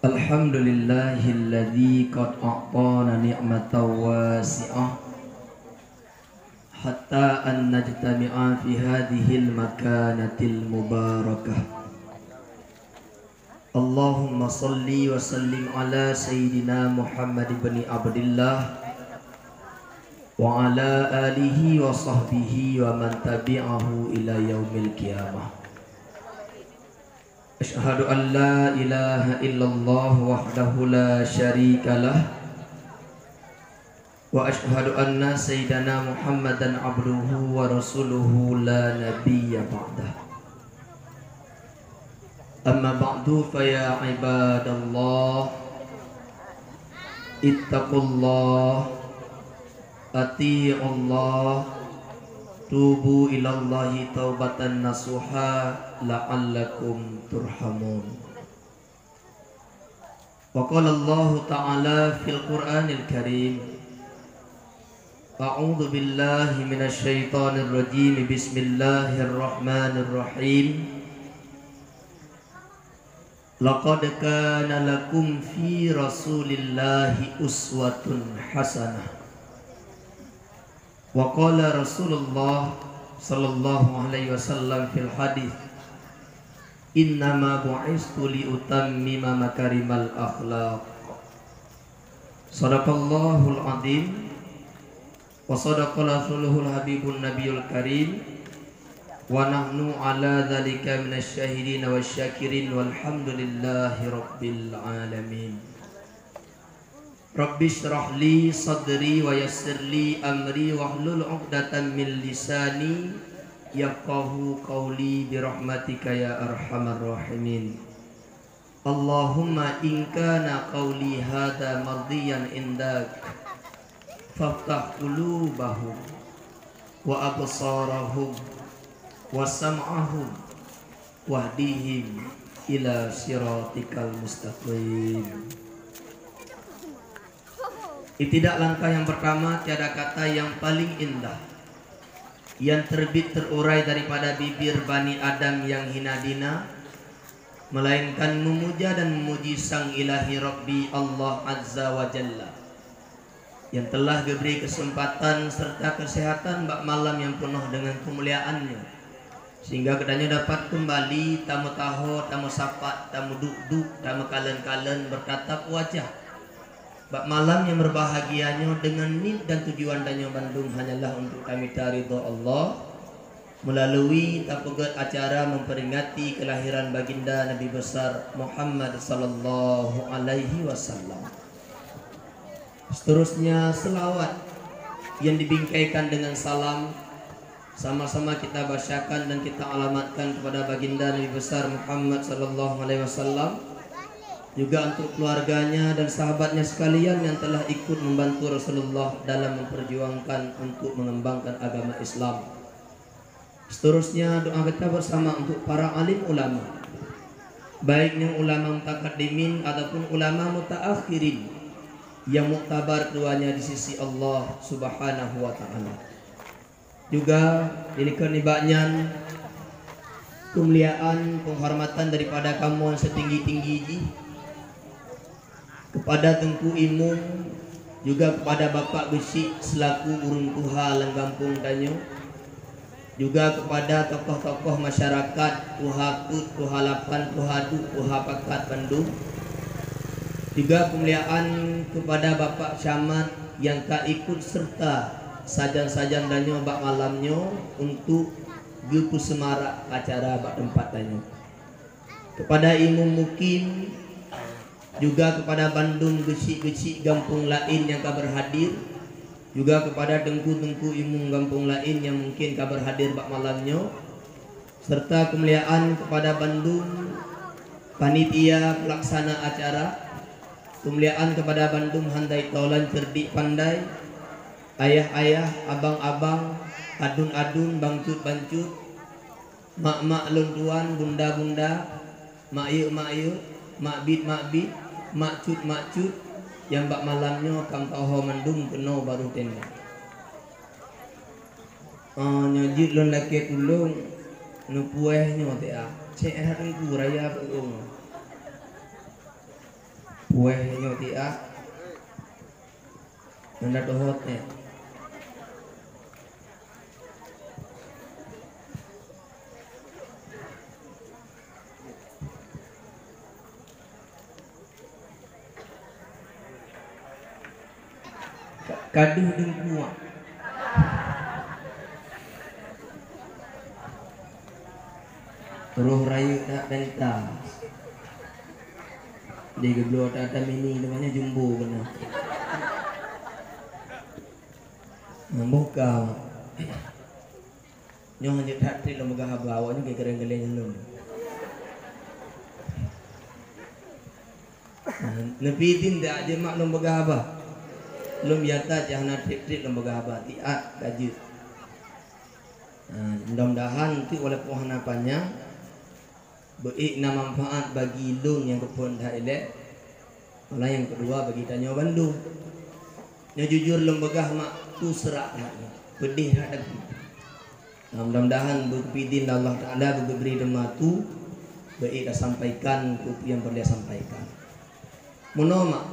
Alhamdulillahilladzi qad a'tana ni'matan wasi'ah hatta an najtami'a fi hadhil makanatil mubarakah. Allahumma salli wa sallim ala sayyidina Muhammad ibn Abdillah wa ala alihi wa sahbihi wa man tabi'ahu ila yaumil qiyamah. Asyhadu an la ilaha illallah wahdahu la syarika lah wa asyhadu anna sayyidana Muhammadan abduhu wa rasuluhu la nabiyya ba'dah. Amma ba'du fa ya ibadallah ittaqullah ati'ullah tubu ilallahi taubatan nasuha la'allakum turhamun. Wa qala Allah ta'ala fil Qur'anil Karim, a'udzu billahi minasy syaithanir rajim, bismillahirrahmanirrahim. Laqad kana lakum fi rasulillahi uswatun hasanah. Wa qala Rasulullah sallallahu alaihi wasallam fil hadis, innama bu'istu li utammima makarimal akhlaq. Sadaqallahul azim wa sadaqa rasuluhul habibun nabiyul karim wa nahnu ala dzalika minasyahidin wasyakirin walhamdulillahi rabbil alamin. Rabbi shrah li sadri wa yassir li amri wahlul 'uqdatam min lisani yafqahu qawli birahmatika ya arhamar rahimin. Allahumma in kana qawli hadha mardiyan indak faftah qulubahum wa absarahum wa sam'ahum wahdihim ila siratikal mustaqim. Tidak langkah yang pertama, tiada kata yang paling indah yang terbit terurai daripada bibir Bani Adam yang hina dina, melainkan memuja dan memuji Sang Ilahi Rabbi Allah Azza wa Jalla, yang telah diberi kesempatan serta kesehatan bak malam yang penuh dengan kemuliaannya, sehingga kedanya dapat kembali tamu taho, tamu sapat, tamu duk-duk, tamu kalen-kalen bertatap wajah. Bak malam yang berbahagianya dengan nit dan tujuan dannya Bandung hanyalah untuk kami ridha Allah melalui tapegat acara memperingati kelahiran baginda Nabi besar Muhammad sallallahu alaihi wasallam. Seterusnya selawat yang dibingkaikan dengan salam sama-sama kita bacakan dan kita alamatkan kepada baginda Nabi besar Muhammad sallallahu alaihi wasallam, juga untuk keluarganya dan sahabatnya sekalian yang telah ikut membantu Rasulullah dalam memperjuangkan untuk mengembangkan agama Islam. Seterusnya doa kita bersama untuk para alim ulama, baik yang ulama mutaqaddimin ataupun ulama mutaakhirin yang muktabar keduanya di sisi Allah Subhanahu wa taala. Juga dilikan ibaknya kemuliaan penghormatan daripada kamu yang setinggi-tinggi kepada Tengku Imum, juga kepada Bapak Besik selaku urun tuha Lenggampung Danyo, juga kepada tokoh-tokoh masyarakat Tuha Kut, Tuha Lapan, Tuha Duk, Tuha Pakat Bandung, juga kemuliaan kepada Bapak Camat yang tak ikut serta sajan-sajan Danyo bak malamnya untuk gupu semarak acara bak tempat Danyo, kepada Imum Mukim, juga kepada Bandung Gesik-gesik Gampung lain yang kabar hadir, juga kepada Tengku-tengku Imum Gampung lain yang mungkin kabar hadir bak malamnya, serta kemuliaan kepada Bandung panitia pelaksana acara, kemuliaan kepada Bandung Handai Taulan Cerdik Pandai, ayah-ayah, abang-abang, adun-adun, bangcut-bancut, mak-mak luntuan, bunda-bunda, mak-yuk-mak-yuk, makbit-makbit, makcut-makcut yang bak malamnya kam tahu mendung penuh baru tenda. Nyajit lon laki tulung nupuehnya teh cek hati ku raya pung. Puehnya tiak nanda tu hotel. Kaduh dengkuak roh rayu tak pentas dia geblo tata mini namanya jumbo benar membuka nyoh hanya tak tri lembaga haba awaknya ke kereng-kereng lu nepi tindak dia mak lembaga haba lum yata jangan tri lembaga haba tiat gaji mudah-mudahan tu oleh Tuhan apanya berikna manfaat bagi lun yang kepun dah elek. Malah yang kedua bagi tanya Bandung. Yang jujur lembaga mak tu serak naknya. Pedih hak dak. Mudah-mudahan berpidin Allah Taala beri dema tu baik dah sampaikan ku yang perlu sampaikan. Mono mak.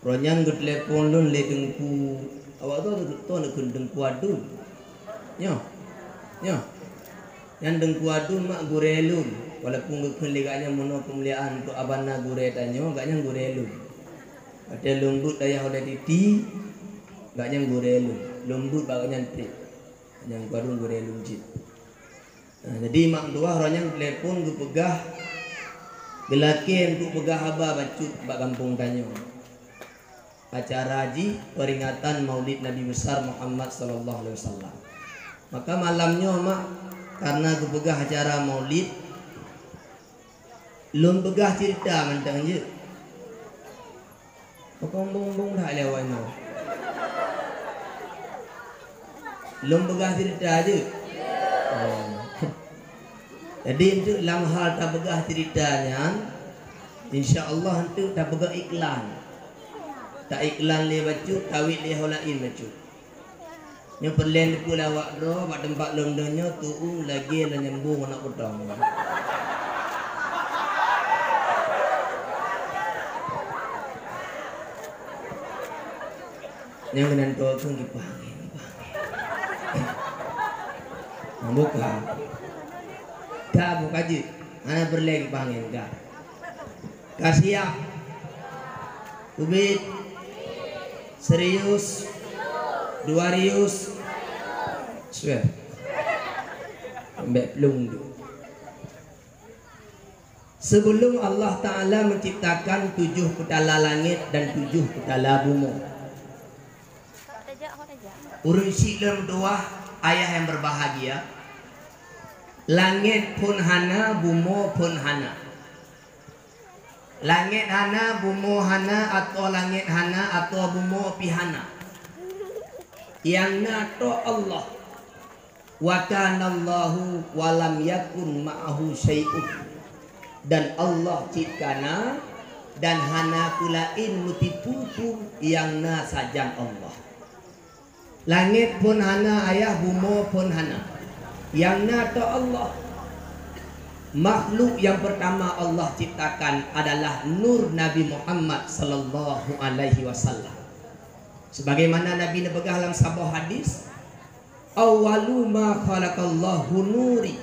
Ronyan ke telefon lun le dengku awak tu nak dengku adun. Nyo. Nyo. Yang dengku adu mak gurelun walaupun keliganya mono kemuliaan tu abana gure tanyo gaknya gurelun ada lembut daya oleh titi gaknya gurelun lembut baganya tip yang baru gurelun jit jadi mak dua orang telepon ku pegah gelaken ku pegah haba bacut bak kampung tanyo acara haji peringatan Maulid Nabi besar Muhammad sallallahu alaihi wasallam maka malamnya mak karena aku pegah acara maulid lum pegah cerita mentang je bong-bong dah lewat no lum pegah cerita je jadi untuk dalam hal tak pegah ceritanya insya-Allah itu tak pegah iklan tak iklan le bacu tawid le holain bacu yang perlen pula awak ro mak tempat londonnya tu lagi lah nyembung nak potong. Yang kena tu tu dipanggil. Buka. Tak buka je. Ana perlen dipanggil dah. Kasiap. Ubit. Serius. Duarius swear ambek pelung tu sebelum Allah Ta'ala menciptakan 7 petala langit dan 7 petala bumi urun silem doa ayah yang berbahagia langit pun hana bumi pun hana langit hana bumi hana atau langit hana atau bumi pihana yang nato Allah wa kana Allahu wa lam yakun ma'ahu syai'un dan Allah cipkana dan hana pulain mutiputu yang na sajang Allah langit pun hana ayah bumi pun hana yang nato Allah makhluk yang pertama Allah ciptakan adalah nur Nabi Muhammad sallallahu alaihi wasallam. Sebagaimana Nabi nebegah dalam sebuah hadis, awwalu ma khalaqallahu nuri.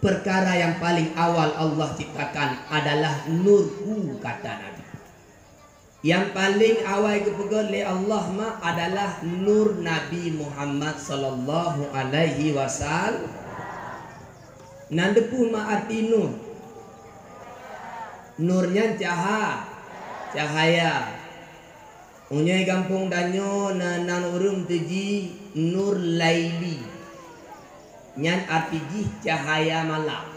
Perkara yang paling awal Allah ciptakan adalah nurku, kata Nabi. Yang paling awal kepegang oleh Allah ma adalah nur Nabi Muhammad sallallahu alaihi wasallam. Nandepu ma arti nur. Nurnya cahaya. Unyai kampung danyo nan urung teji nur laili. Nyan arti ji cahaya malam.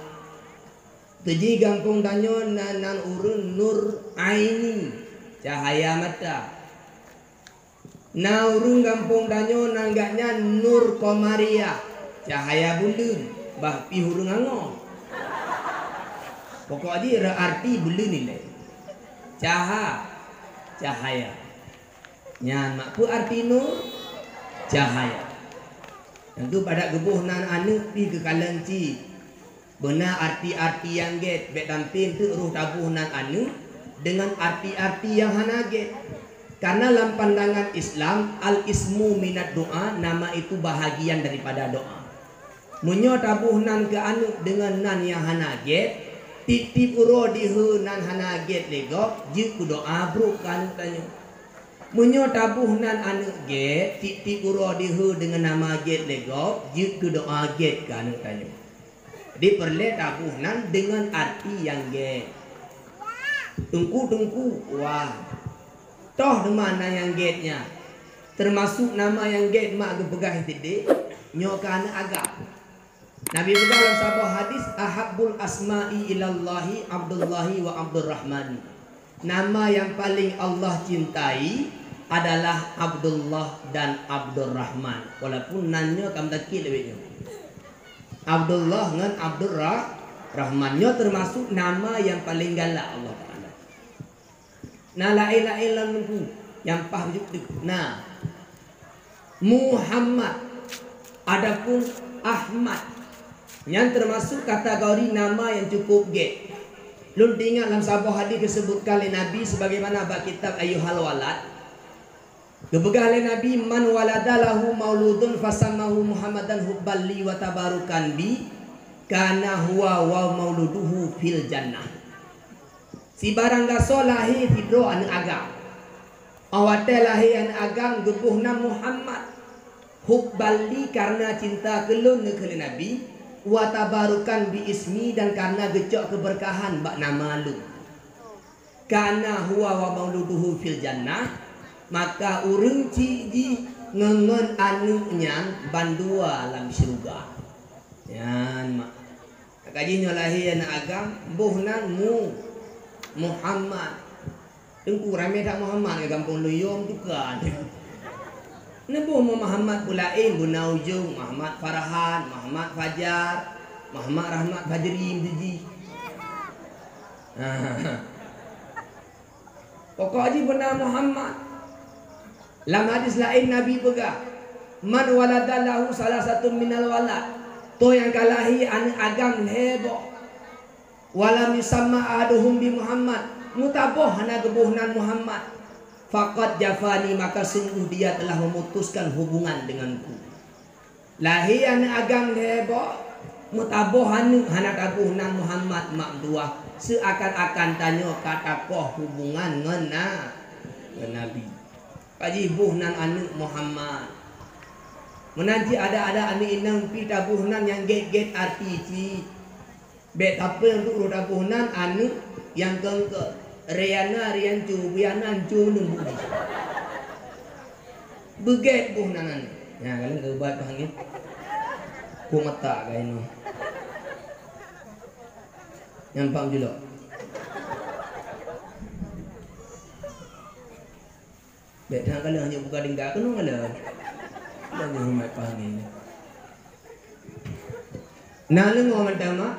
Teji kampung danyo nan urung nur aini cahaya mata. Na urung kampung danyo nanggaknya nur komaria cahaya bulan bah pi hurung ango. Pokok dia arti bulan nilai. Cahaya. Nyan mak pu arti nur cahaya. Tentu pada gebuh nan anu pi ke kalanci Benar arti-arti yang get bet tampil tu ruh tabuh nan anu dengan arti-arti yang hanaget. Karena dalam pandangan Islam al-ismu minat doa, nama itu bahagian daripada doa. Munyo tabuh nan ke anu dengan nan yang hanaget, titip uro dihu nan hanaget lego, jiku doa bro kan tanya. Munyo tabuh nan anu get, titip uro dihu dengan nama get lego, jiku doa get kan tanya. Jadi perlu tabuh nan dengan arti yang get. Tungku wah. Toh mana yang getnya. Termasuk nama yang get mak gepegah tadi, nyo kana agak. Nabi pegang dalam sebuah hadis, ahabbul asma'i ilallahi Abdullahi wa Abdurrahman. Nama yang paling Allah cintai adalah Abdullah dan Abdurrahman. Walaupun nanyo kam takil lebihnya. Abdullah dengan Abdurrahman nyo termasuk nama yang paling galak Allah Ta'ala. Nah la ilaha illallah yang paham itu. Nah Muhammad, adapun Ahmad yang termasuk kategori nama yang cukup get. Lun ingat dalam sebuah hadis disebutkan oleh Nabi sebagaimana bab kitab Ayyuhal Walad. Kebegah oleh Nabi, man waladalahu mauludun fasamahu Muhammadan hubballi wa tabarukan bi kana huwa wa mauluduhu fil jannah. Si barang gaso lahir hidro anu agam. Awate lahir anu agam gebuhna Muhammad. Hubballi karena cinta kelun ke Nabi, wa tabarukan bi ismi dan karena gecok keberkahan bak nama lu. Karena huwa wa mauluduhu fil jannah, maka urang ciji ngengen anu nyan bandua lam syurga. Yan mak. Kajinya lahir anu agam buhna Muhammad. Tengku ramai tak Muhammad ke kampung Luyong tu kan. Nebuh Muhammad pulain Buna Ujung, Muhammad Farahan, Muhammad Fajar, Muhammad Rahmat Fajri Mdiji. Pokok aja benar Muhammad. Dalam hadis lain Nabi pegang, man waladalahu salah satu minal walad. To yang kalahi an agam heboh. Walam yusamma ahaduhum bi Muhammad, mutaboh hana gebuhnan Muhammad, faqad jafani, maka sungguh dia telah memutuskan hubungan denganku. Lahian agam hebo mutaboh hana gebuhnan Muhammad mak dua seakan-akan tanyo kata koh hubungan ngena Nabi. Kaji buhnan anu Muhammad. Menanti ada anu inang pi tabuhnan yang get arti ci. Bet apa yang untuk rodabunan anu yang kengke Riana rian cu bianan cu nunggu beget buhnan anu. Ya kalian kebat panggil. Ku mata kain ni. Nampak juga. Bet hang kalian hanya buka dingga kenu kalian. Dan yang mai panggil. Nah lu ngomong pertama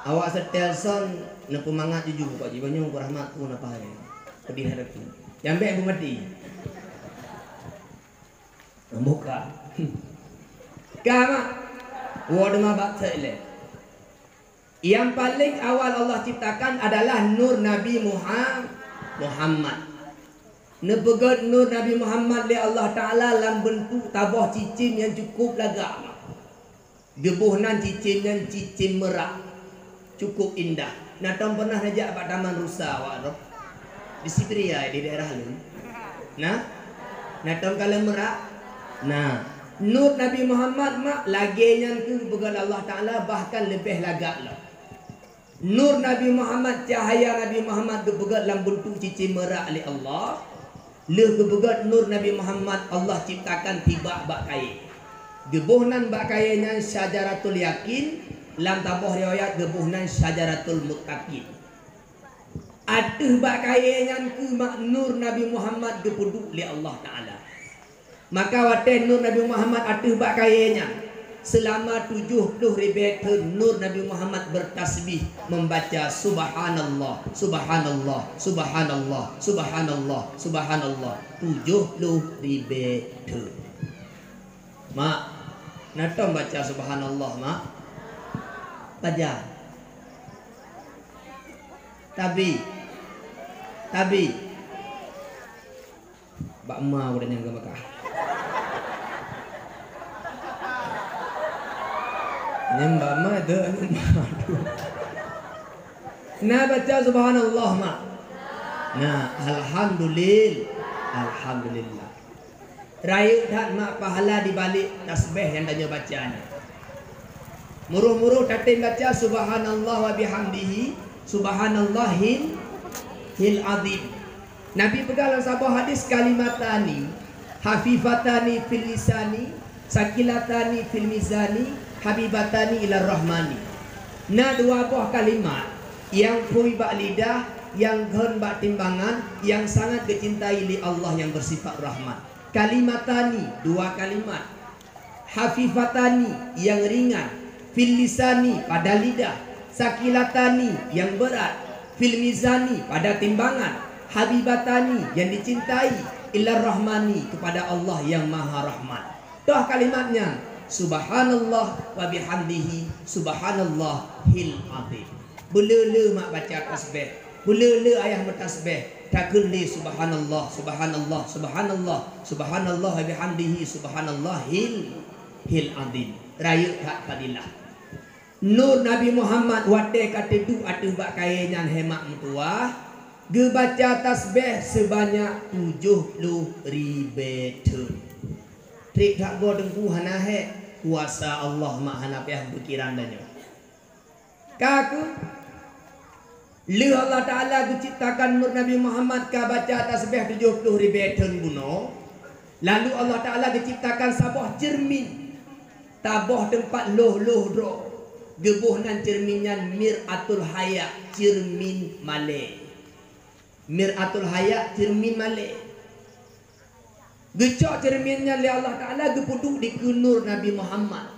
awak setelson na pumangat jujur kok jibanyo ko rahmat ko na pahay. Pedih hadapi. Jambe bu mati. Muka. Kama word ma batsele. Yang paling awal Allah ciptakan adalah nur Nabi Muhammad. Nebegot nur Nabi Muhammad li Allah Ta'ala dalam bentuk tabah cicin yang cukup lagak. Gebuhnan cicin yang cicin merah. Cukup indah. Natom pernah najak pak Taman Rusa awak roh. Di Siberia di daerah lu. Nah, natom kalau merah. Nah, nur Nabi Muhammad mak lagenya tu begal Allah Taala bahkan lebih lagak lah. Nur Nabi Muhammad, cahaya Nabi Muhammad gebegat dalam bentuk cicin merah oleh Allah. Le gebegat nur Nabi Muhammad Allah ciptakan tiba bak kain. Gebuhnan bak kainnya syajaratul yakin. Dalam tabah riwayat gebuhnan syajaratul muttaqin. Aduh bak kayengan ke mak nur Nabi Muhammad gepuduk li Allah Ta'ala. Maka waten nur Nabi Muhammad aduh bak kayengan. Selama 70 ribu tahun nur Nabi Muhammad bertasbih membaca subhanallah, subhanallah, subhanallah, subhanallah, subhanallah 70 ribu tahun. Mak, natong baca subhanallah mak. Baca. Tabi. Bak ma udah nyangka Mekah. Nyembah ma ada nyembah. Nah baca subhanallah ma. Nah alhamdulillah. Raya dak mak pahala di balik tasbih yang tanya bacaan. Muruh-muruh tatin baca subhanallah wa bihamdihi subhanallahil azim. Nabi pegang dalam sebuah hadis kalimatani hafifatani fil lisani sakilatani fil mizani habibatani ila rahmani. Nah dua buah kalimat yang pui bak lidah, yang ghen bak timbangan, yang sangat dicintai oleh Allah yang bersifat rahmat. Kalimatani, dua kalimat. Hafifatani, yang ringan. Fil lisani, pada lidah. Sakilatani, yang berat. Fil mizani, pada timbangan. Habibatani, yang dicintai. Ila rahmani, kepada Allah yang maha rahmat. Tuh kalimatnya. Subhanallah wa bihamdihi subhanallahil azim. Belele mak baca tasbih, belele ayah bertasbih, tak keli subhanallah wa bihamdihi subhanallahil azim. Raya hak fadilah. Nur Nabi Muhammad wate kata du atu bak kayenyan hemat mutuah, ge baca tasbih sebanyak 70,000 tahun. Trik tak go dengku hana he kuasa Allah mak hana piah pikiran danyo. Kaku li Allah Taala diciptakan Nur Nabi Muhammad ka baca tasbih 70,000 tahun buno. Lalu Allah Taala diciptakan sabah cermin. Tabah tempat loh dro. Gebuh nan cerminnya Miratul Haya, cermin Malay. Miratul Haya, cermin Malay. Gecok cerminnya li Allah Taala gepuduk di kunur Nabi Muhammad.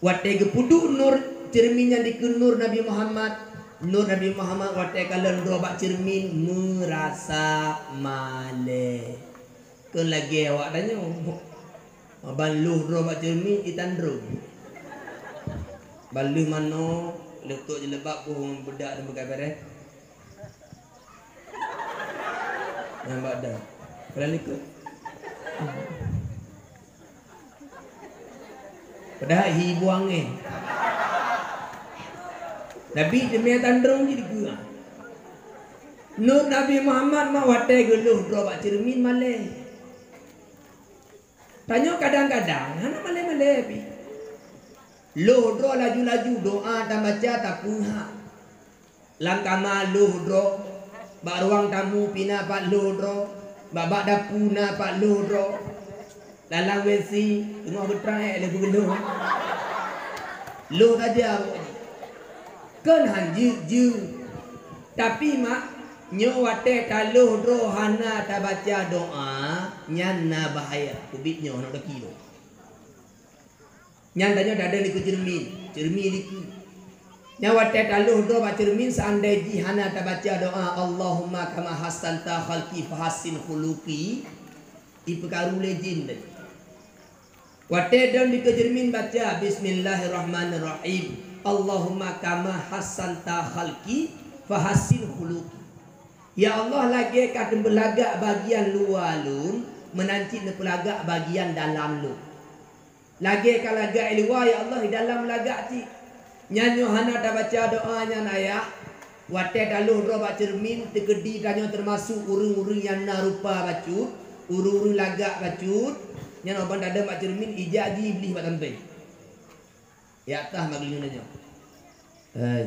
Wate gepuduk nur cerminnya di kunur Nabi Muhammad. Nur Nabi Muhammad wate kalen robak cermin merasa male. Kun lagi awak tanya. Baluh robak cermin itandro. Baluh mano letuk je lebak pun bedak dan bekai beres. Nampak dah. Kalau ikut. Padahal hibuang ni Nabi demi tandrong jadi gua. Nur Nabi Muhammad ma watai geluh drobak cermin malay. Tanya kadang-kadang hana malay pi. Loh dro laju-laju doa dan baca tak puha. Langkah maluh dro bak ruang tamu pina pak loh dro. Babak dapuna pak lodro dalam WC tengah bertrai le begeluh lo saja kan hanju tapi mak nyowate kalau dro hana ta baca doa nyana bahaya kubitnya nak kilo nyandanya ada di cermin liku nyawate taluh do baca cermin seandai jihana ta baca doa Allahumma kama hasanta khalqi fahassin khuluqi ipekaru lejin tadi. Wate don di cermin baca bismillahirrahmanirrahim Allahumma kama hasanta khalqi fahassin khuluqi. Ya Allah lagi kadang belagak bagian luar lun menanci ne pelagak bagian dalam lu. Lagi kalagak luar ya Allah di dalam lagak ti. Nyanyo hana dah baca doanya ayah. Wate daluh ro baca cermin tegedi danyo termasuk urung-urung yang narupa bacut, urung-urung lagak bacut. Nyan oban dada baca cermin ijaji iblis bat sampai. Ya tah maglinu danyo. Hai.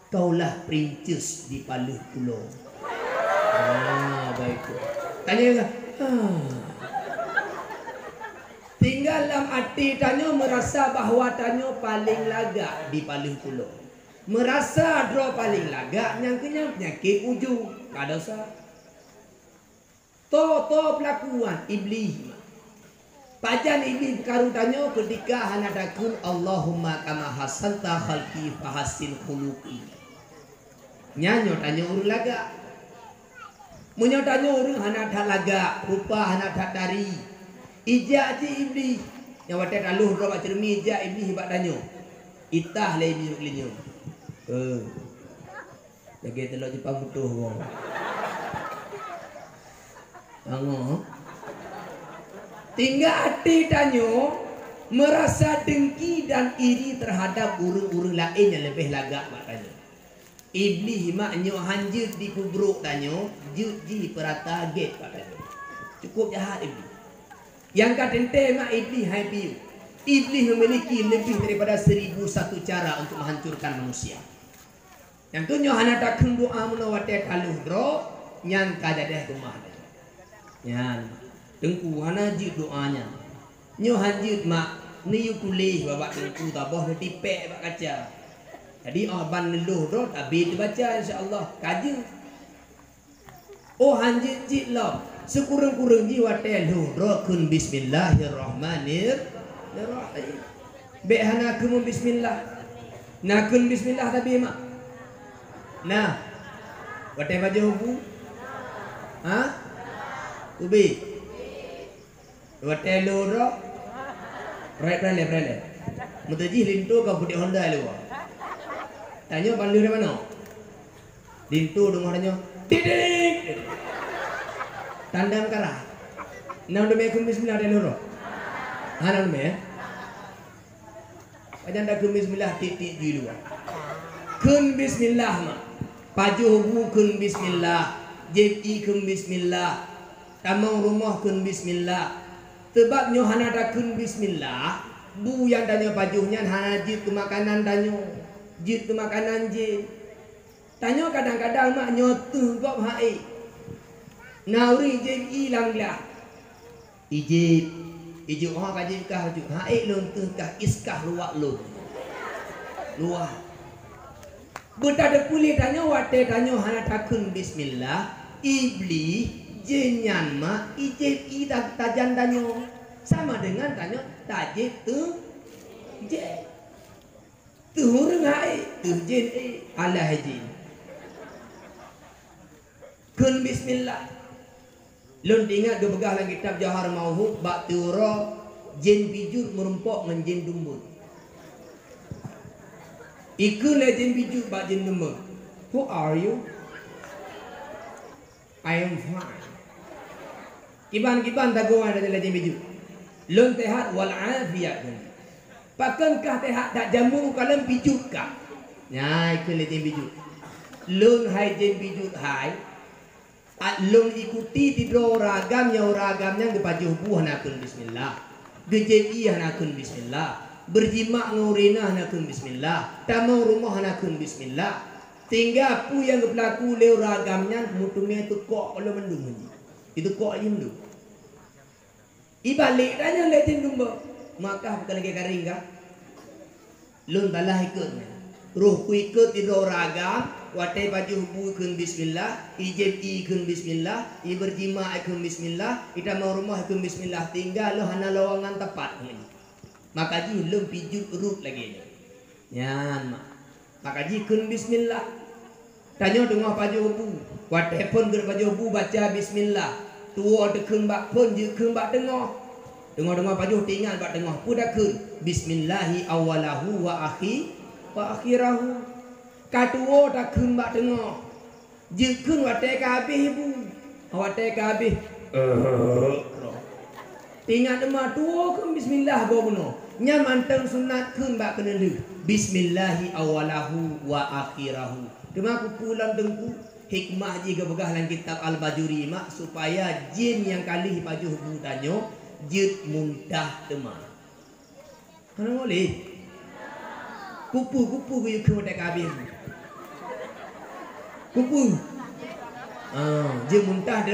Kaulah princess di Paluh Pulau. Baik. Tanya tinggal dalam hati tanya merasa bahawa tanya paling lagak di Paluh Pulau. Merasa draw paling lagak nyangkanya penyakit ujung. Tak dosa. To pelakuan iblis. Pajan iblis karu tanya ketika hana dakun Allahumma kama hasanta khalqi fahassin khuluqi. Nyanyo tanya urut lagak. Munyo tanya orang hana dak lagak, rupa hana dak dari. Ijak je iblis. Yang watak kaluh ro cermi ijak iblis hibak tanya. Itah le iblis kelinyo. Lagi telok Jepang butuh wong. Ango. Tinggal hati tanyo merasa dengki dan iri terhadap urang-urang lain yang lebih lagak maknanya. Iblis maknyo hanjut di kubruk tanyo, juji perata gate maknanya. Cukup jahat iblis. Yang katente mak iblis hai piu. Iblis memiliki lebih daripada 1001 cara untuk menghancurkan manusia. Yang tu nyo hana tak doa menawate kaluh dro nyan kajadah rumah. Nyan tengku hana jid doanya. Nyo hanjut mak ni kulih babak tengku tabah tipek bak kaca. Jadi ban leluh dro tapi dibaca insya-Allah kaji. Oh hanjut jid lah. Sekurang-kurang jiwa teluh dro kun bismillahirrahmanirrahim. Be hana kun bismillah. Nak kun bismillah tapi mak. Nah, watai baju hubu? Ha? Ubi? Watai loro? Rele. Mutaji lintu kau putih Honda lu. Tanya pandu dari mana? Lintu dengar tanya. Tidik. Tandang kara. Nah udah mekum bismillah dari loro. Hanan me. Wajan dah kum bismillah titik dulu. Kun bismillah mak. Pajuh kun bismillah, JI kun bismillah, tamang rumah kun bismillah. Sebabnya hana ada kun bismillah, bu yang tanya pajuhnya hana jid ke makanan tanya, jid ke makanan jid. Tanya kadang-kadang mak nyotuh gop hai. Nauri JI langlah. Ijib orang kajib kah juk hai lontuh kah iskah luak lu. Luak. Buta kulit tanya wate tanya hana takun bismillah iblis jenyan ma ijib idak tajan tanya sama dengan tanya tajib tu je tu rengai tu jin Allah jin kun bismillah lun ingat do begah dalam kitab Jahar Mauhub bab turo jin bijur merumpok ngan jin dumbut. Iku legend biju bak jin number. Who are you? I am fine. Kiban tago ada legend biju. Lun tehat wal afiyat. Pakankah tehat tak jamu kalam biju kah? Ya, iku legend biju. Lun hai jen biju hai. Lun ikuti tidro ragamnya ke pajuh buah nakun bismillah. Gejebi nakun bismillah. Berjima ngurina nakun bismillah, tamang rumah nakun bismillah. Tinggal pu yang berlaku leu ragamnya mutumnya itu kok kalau mendung ni. Itu kok aja mendung. Ibalik tanya letin dumba. Maka bukan lagi garing kah? Lun talah ikut. Ruh ku ikut di ragam, watai baju bu kun bismillah, ijib kun bismillah, i berjima kun bismillah, tamang rumah kun bismillah. Tinggal lo hana lawangan tepat ni. Maka ji lum pijut urut lagi ni. Yan mak. Maka ji kun bismillah. Tanya dengar paju bu. Watai pun ger paju bu baca bismillah. Tua dekeng bak pun je keng bak dengar. Dengar paju tinggal bak dengar. Puda kun bismillahi awalahu wa akhirahu. Katuo dak keng bak dengar. Je keng watai ka habis bu. Watai ka habis. Tinggal demar tua keng bismillah go benar. Nya mantang sunat kun bak kena lu. Bismillahi awalahu wa akhirahu. Dema aku pulang dengku hikmah ji begah dalam kitab Al-Bajuri mak supaya jin yang kali pajuh bu tanyo jid muntah dema. Mana boleh? Kupu ke ke dak kabin. Kupu. Jid muntah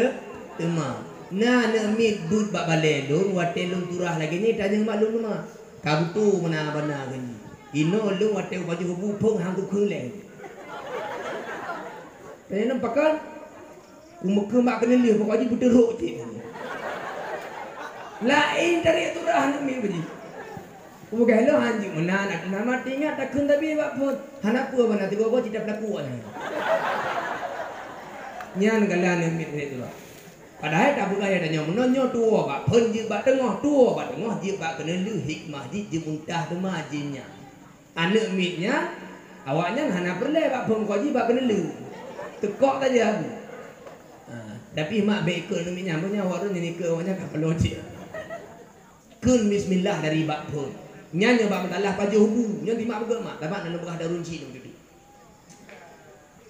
dema. Nah mit but bak balai lun wate lun turah lagi ni tanya mak lun mak. Kabutu mana bana gani. Ino lu wate baju hubu pung hang ku khuleng. Tanya nampak kan? Umuke mak kena liu pokok ji buteruk je. Lain dari turah ni biji. Umuke lo hanji mana nak nama tingat takun tapi bak pun. Hanapu mana tigo go tidak laku ana. Nyan galan mit ni tu. Padahal tak bergaya dah nyo menonyo tua bak pen je bak tengah tua bak tengah je bak kena lu hikmah je muntah tu majinnya. Anak mitnya awaknya hana perle bak pen ko je bak kena lu. Tekok saja aku. Tapi mak baik ikut mitnya punya awak tu ni ke awaknya tak perlu je. Kun bismillah dari bak pen. Nyanyo bak mentalah paju hubu, nyo timak begak mak, dapat nak bekah darun ci tu.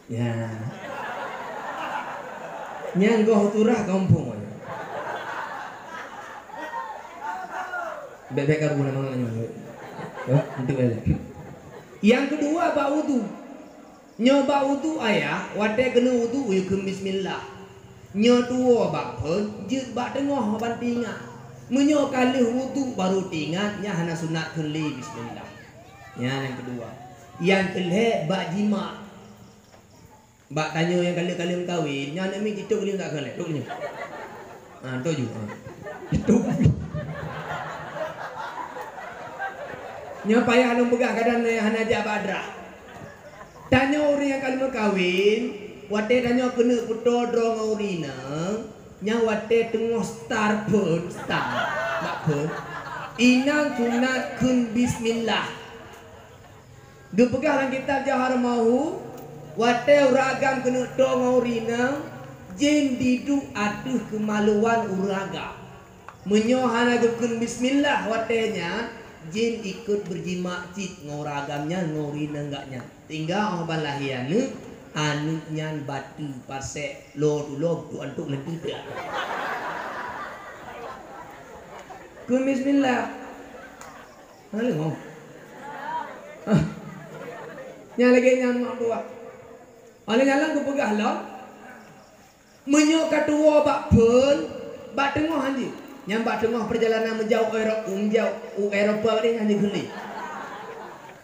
Ya. Nyang goh turah kampung. Bebek karu nama nyo. Ya, untuk ele. Yang kedua bak wudu. Nyo bak wudu ayah, wate kena wudu yukum bismillah. Nyo tuo bak pen, je bak tengah bantinga. Menyo kali wudu baru tingat nya hana sunat keli bismillah. Ya yang kedua. Yang kelih bak jima. Bak tanya yang kali-kali kahwin, nya nak mi kita kali tak kali, tok nya. Tu ju. Itu. Nya payah alung pegang kadang hana ajak badrah. Tanya orang yang kali kahwin, wate tanya kena puto drong urina, nya wate tengah star pun star. Bak pun. Inang sunat kun bismillah. Gepegang dalam kitab Jahar Mahu, wate uragam kena dong urina, jin didu aduh kemaluan uraga. Menyohana kun bismillah watenya, jin ikut berjima cit ngoragamnya ngorina enggaknya. Tinggal orang lahiana anuknya batu pasek lo tu antuk lentu dia. Kun bismillah. Halo ngom. Nya lagi nyan mak tua. Oleh jalan ku pegah lah. Menyo katua bak pen, bak tengah hanji. Nyam bak tengah perjalanan menjauh Eropah ni hanji geli.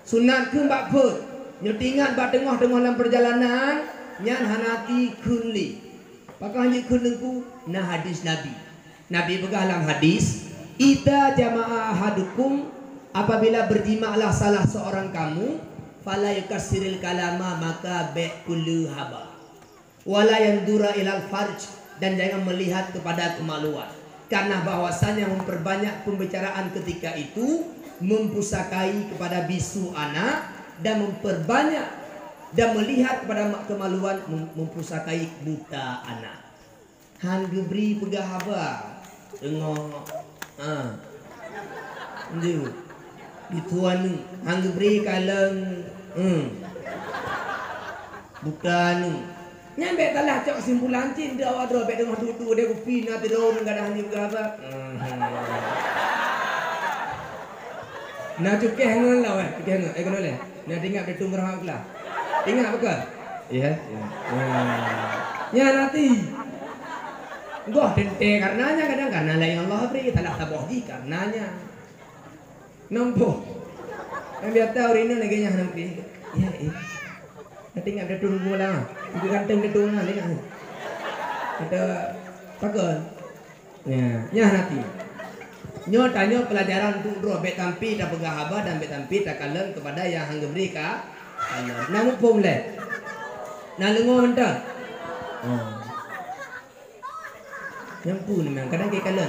Sunat ke bak pen. Nyo tingat bak tengah dalam perjalanan nyan hanati kunli. Pakai hanji kunengku na hadis Nabi. Nabi pegah dalam hadis, "Idza jama'a ahadukum," apabila berjimaklah salah seorang kamu, fala yukassiril kalama, maka kullu haba, wala yandura ilal farj, dan jangan melihat kepada kemaluan, karena bahwasanya memperbanyak pembicaraan ketika itu mempusakai kepada bisu anak, dan memperbanyak dan melihat kepada kemaluan mempusakai buta anak. Han gebri pegah haba tengok Ndu dituan hang gebri kaleng bukan nyampe talah cok simpulan cin dia awak dro bek dengan dudu dia kopi na tidur kadang ni berapa na cukeh hang lah weh cukeh hang kono le na tinggal de tung rahang lah tinggal apa ya nya nanti goh tente karenanya kadang karena lain Allah beri talah taboh di karenanya nampu yang biar tahu ini lagi nya nanti ya nanti nggak ada tunggu lah itu ganteng itu lah ni kan ada pakai nya nanti nyo tanya pelajaran tu ro bet tampi tak pegah haba dan bet tampi tak kalen kepada yang hang beri ka kalen namu pom le na lengo mentah nyampu ni memang kadang ke kalen